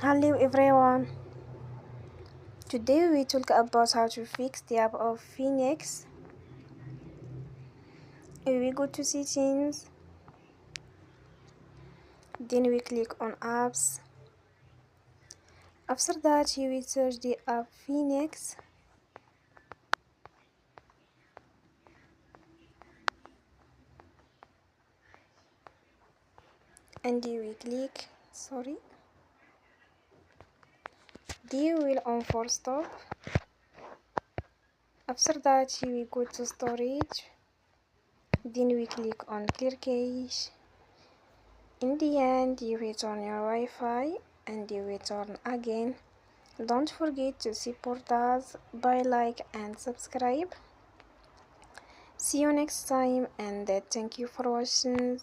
Hello everyone. Today we talk about how to fix the app of Phoenix. We go to settings, then we click on apps. After that you will search the app Phoenix. And you will click you will on for stop. After that you will go to storage, then we click on clear cache. In the end you will turn your Wi-Fi and you will turn again. Don't forget to support us by like and subscribe. See you next time and thank you for watching.